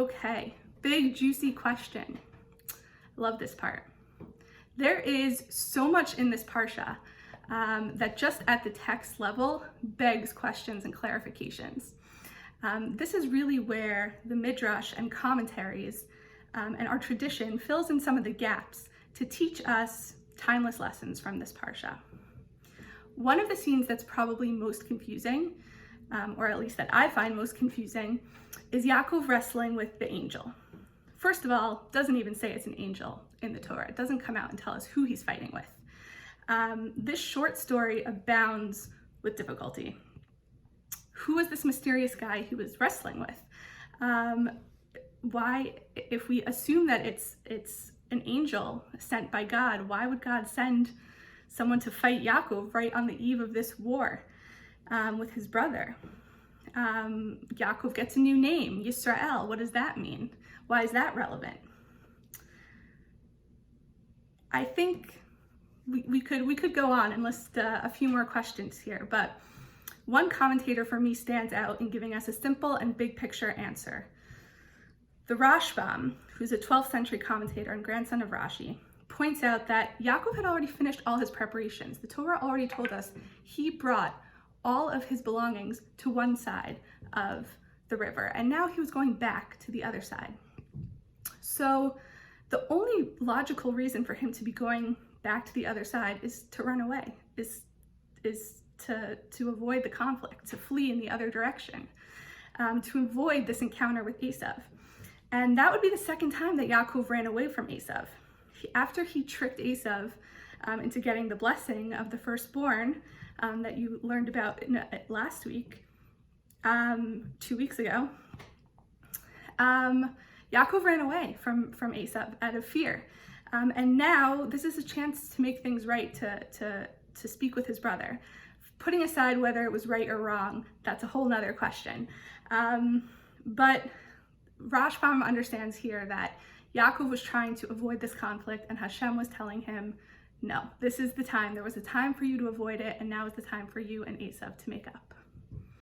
Okay, big juicy question. Love this part. There is so much in this Parsha that just at the text level begs questions and clarifications. This is really where the Midrash and commentaries and our tradition fills in some of the gaps to teach us timeless lessons from this Parsha. One of the scenes that's probably most confusing, or at least that I find most confusing, is Yaakov wrestling with the angel. First of all, doesn't even say it's an angel in the Torah. It doesn't come out and tell us who he's fighting with. This short story abounds with difficulty. Who is this mysterious guy he was wrestling with? Why, if we assume that it's an angel sent by God, why would God send someone to fight Yaakov right on the eve of this war with his brother? Yaakov gets a new name, Yisrael. What does that mean? Why is that relevant? I think we could go on and list a few more questions here, but one commentator for me stands out in giving us a simple and big picture answer. The Rashbam, who's a 12th century commentator and grandson of Rashi, points out that Yaakov had already finished all his preparations. The Torah already told us he brought all of his belongings to one side of the river, and now he was going back to the other side. So the only logical reason for him to be going back to the other side is to run away, is to avoid the conflict, to flee in the other direction, to avoid this encounter with Esav. And that would be the second time that Yaakov ran away from Esav. After he tricked Esav into getting the blessing of the firstborn that you learned about last week, 2 weeks ago, Yaakov ran away from Esav out of fear. And now this is a chance to make things right, to speak with his brother. Putting aside whether it was right or wrong, that's a whole nother question. But Rashbam understands here that Yaakov was trying to avoid this conflict, and Hashem was telling him, no, this is the time. There was a time for you to avoid it, and now is the time for you and Esav to make up.